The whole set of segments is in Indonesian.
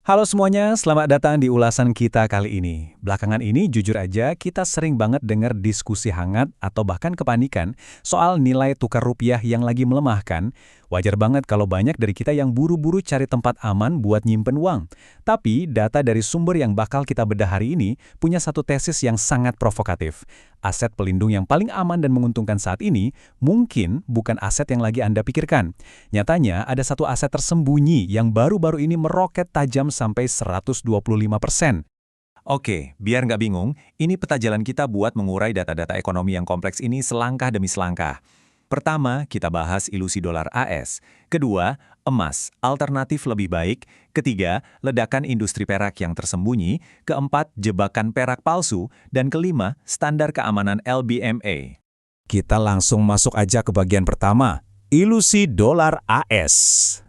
Halo semuanya, selamat datang di ulasan kita kali ini. Belakangan ini, jujur aja, kita sering banget dengar diskusi hangat atau bahkan kepanikan soal nilai tukar rupiah yang lagi melemahkan. Wajar banget kalau banyak dari kita yang buru-buru cari tempat aman buat nyimpen uang. Tapi, data dari sumber yang bakal kita bedah hari ini punya satu tesis yang sangat provokatif. Aset pelindung yang paling aman dan menguntungkan saat ini mungkin bukan aset yang lagi Anda pikirkan. Nyatanya, ada satu aset tersembunyi yang baru-baru ini meroket tajam sampai 125%. Oke, biar nggak bingung, ini peta jalan kita buat mengurai data-data ekonomi yang kompleks ini selangkah demi selangkah. Pertama, kita bahas ilusi dolar AS. Kedua, emas, alternatif lebih baik. Ketiga, ledakan industri perak yang tersembunyi. Keempat, jebakan perak palsu. Dan kelima, standar keamanan LBMA. Kita langsung masuk aja ke bagian pertama, ilusi dolar AS.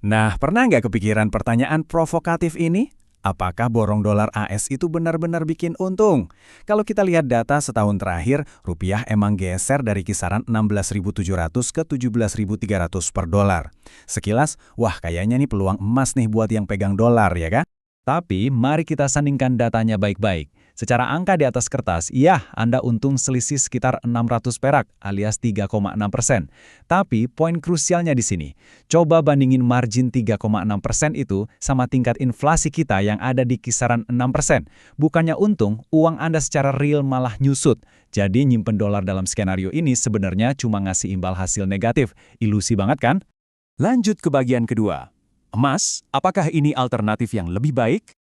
Nah, pernah nggak kepikiran pertanyaan provokatif ini? Apakah borong dolar AS itu benar-benar bikin untung? Kalau kita lihat data setahun terakhir, rupiah emang geser dari kisaran 16.700 ke 17.300 per dolar. Sekilas, wah kayaknya nih peluang emas nih buat yang pegang dolar ya kan? Tapi mari kita sandingkan datanya baik-baik. Secara angka di atas kertas, ya Anda untung selisih sekitar 600 perak alias 3,6%. Tapi poin krusialnya di sini. Coba bandingin margin 3,6% itu sama tingkat inflasi kita yang ada di kisaran 6%. Bukannya untung, uang Anda secara real malah nyusut. Jadi nyimpen dolar dalam skenario ini sebenarnya cuma ngasih imbal hasil negatif. Ilusi banget kan? Lanjut ke bagian kedua. Emas, apakah ini alternatif yang lebih baik?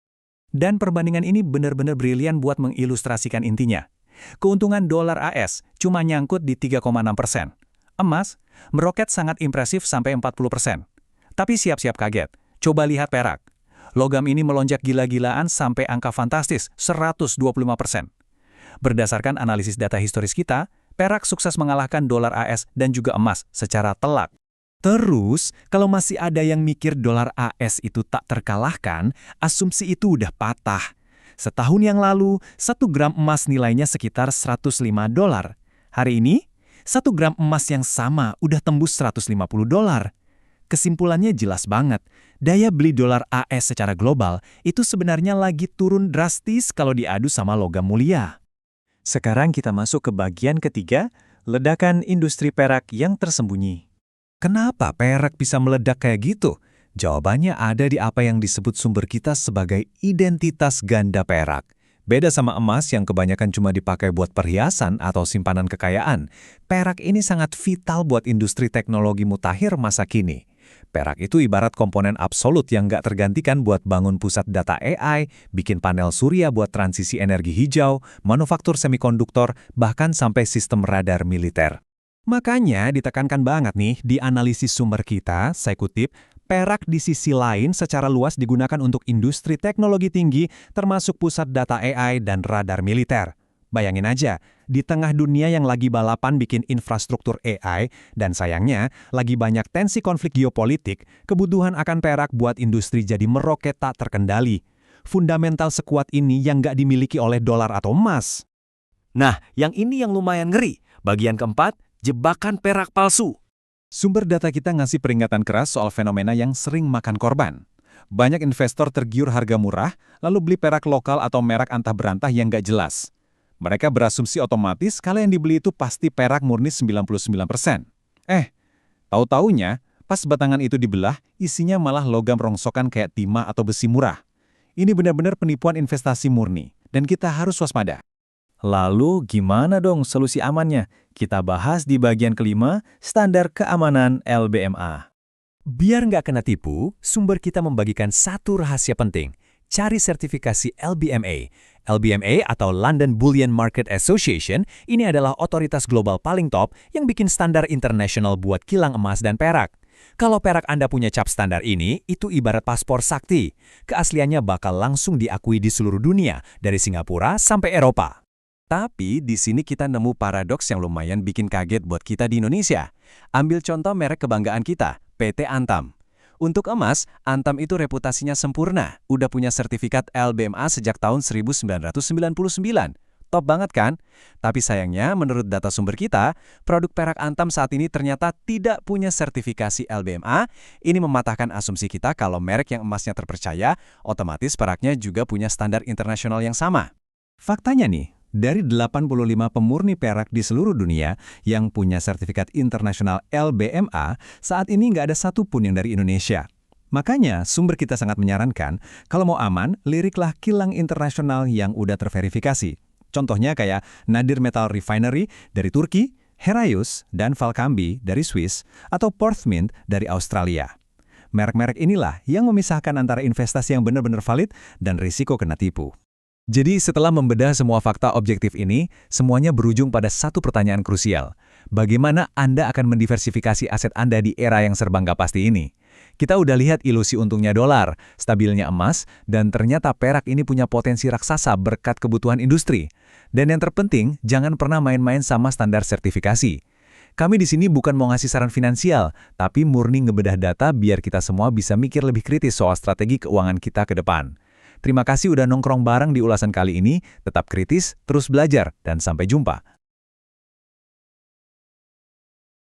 Dan perbandingan ini benar-benar brilian buat mengilustrasikan intinya. Keuntungan dolar AS cuma nyangkut di 3,6%. Emas meroket sangat impresif sampai 40%. Tapi siap-siap kaget. Coba lihat perak. Logam ini melonjak gila-gilaan sampai angka fantastis 125%. Berdasarkan analisis data historis kita, perak sukses mengalahkan dolar AS dan juga emas secara telak. Terus, kalau masih ada yang mikir dolar AS itu tak terkalahkan, asumsi itu udah patah. Setahun yang lalu, 1 gram emas nilainya sekitar 105 dolar. Hari ini, 1 gram emas yang sama udah tembus 150 dolar. Kesimpulannya jelas banget, daya beli dolar AS secara global itu sebenarnya lagi turun drastis kalau diadu sama logam mulia. Sekarang kita masuk ke bagian ketiga, ledakan industri perak yang tersembunyi. Kenapa perak bisa meledak kayak gitu? Jawabannya ada di apa yang disebut sumber kita sebagai identitas ganda perak. Beda sama emas yang kebanyakan cuma dipakai buat perhiasan atau simpanan kekayaan, perak ini sangat vital buat industri teknologi mutakhir masa kini. Perak itu ibarat komponen absolut yang nggak tergantikan buat bangun pusat data AI, bikin panel surya buat transisi energi hijau, manufaktur semikonduktor, bahkan sampai sistem radar militer. Makanya ditekankan banget nih di analisis sumber kita, saya kutip, perak di sisi lain secara luas digunakan untuk industri teknologi tinggi termasuk pusat data AI dan radar militer. Bayangin aja, di tengah dunia yang lagi balapan bikin infrastruktur AI dan sayangnya lagi banyak tensi konflik geopolitik, kebutuhan akan perak buat industri jadi meroket tak terkendali. Fundamental sekuat ini yang nggak dimiliki oleh dolar atau emas. Nah, yang ini yang lumayan ngeri. Bagian keempat, jebakan perak palsu. Sumber data kita ngasih peringatan keras soal fenomena yang sering makan korban. Banyak investor tergiur harga murah, lalu beli perak lokal atau merek antah berantah yang nggak jelas. Mereka berasumsi otomatis kalau yang dibeli itu pasti perak murni 99%. Tahu-taunya, pas batangan itu dibelah, isinya malah logam rongsokan kayak timah atau besi murah. Ini benar-benar penipuan investasi murni, dan kita harus waspada. Lalu gimana dong solusi amannya? Kita bahas di bagian kelima, standar keamanan LBMA. Biar nggak kena tipu, sumber kita membagikan satu rahasia penting. Cari sertifikasi LBMA. LBMA atau London Bullion Market Association ini adalah otoritas global paling top yang bikin standar internasional buat kilang emas dan perak. Kalau perak Anda punya cap standar ini, itu ibarat paspor sakti. Keasliannya bakal langsung diakui di seluruh dunia, dari Singapura sampai Eropa. Tapi di sini kita nemu paradoks yang lumayan bikin kaget buat kita di Indonesia. Ambil contoh merek kebanggaan kita, PT Antam. Untuk emas, Antam itu reputasinya sempurna, udah punya sertifikat LBMA sejak tahun 1999. top banget kan? Tapi sayangnya, menurut data sumber kita, produk perak Antam saat ini ternyata tidak punya sertifikasi LBMA. Ini mematahkan asumsi kita kalau merek yang emasnya terpercaya, otomatis peraknya juga punya standar internasional yang sama. Faktanya nih, dari 85 pemurni perak di seluruh dunia yang punya sertifikat internasional LBMA, saat ini nggak ada satupun yang dari Indonesia. Makanya, sumber kita sangat menyarankan, kalau mau aman, liriklah kilang internasional yang udah terverifikasi. Contohnya kayak Nadir Metal Refinery dari Turki, Herayus, dan Valcambi dari Swiss, atau Porthmint dari Australia. Merek-merek inilah yang memisahkan antara investasi yang benar-benar valid dan risiko kena tipu. Jadi setelah membedah semua fakta objektif ini, semuanya berujung pada satu pertanyaan krusial. Bagaimana Anda akan mendiversifikasi aset Anda di era yang serba nggak pasti ini? Kita udah lihat ilusi untungnya dolar, stabilnya emas, dan ternyata perak ini punya potensi raksasa berkat kebutuhan industri. Dan yang terpenting, jangan pernah main-main sama standar sertifikasi. Kami di sini bukan mau ngasih saran finansial, tapi murni ngebedah data biar kita semua bisa mikir lebih kritis soal strategi keuangan kita ke depan. Terima kasih udah nongkrong bareng di ulasan kali ini, tetap kritis, terus belajar, dan sampai jumpa.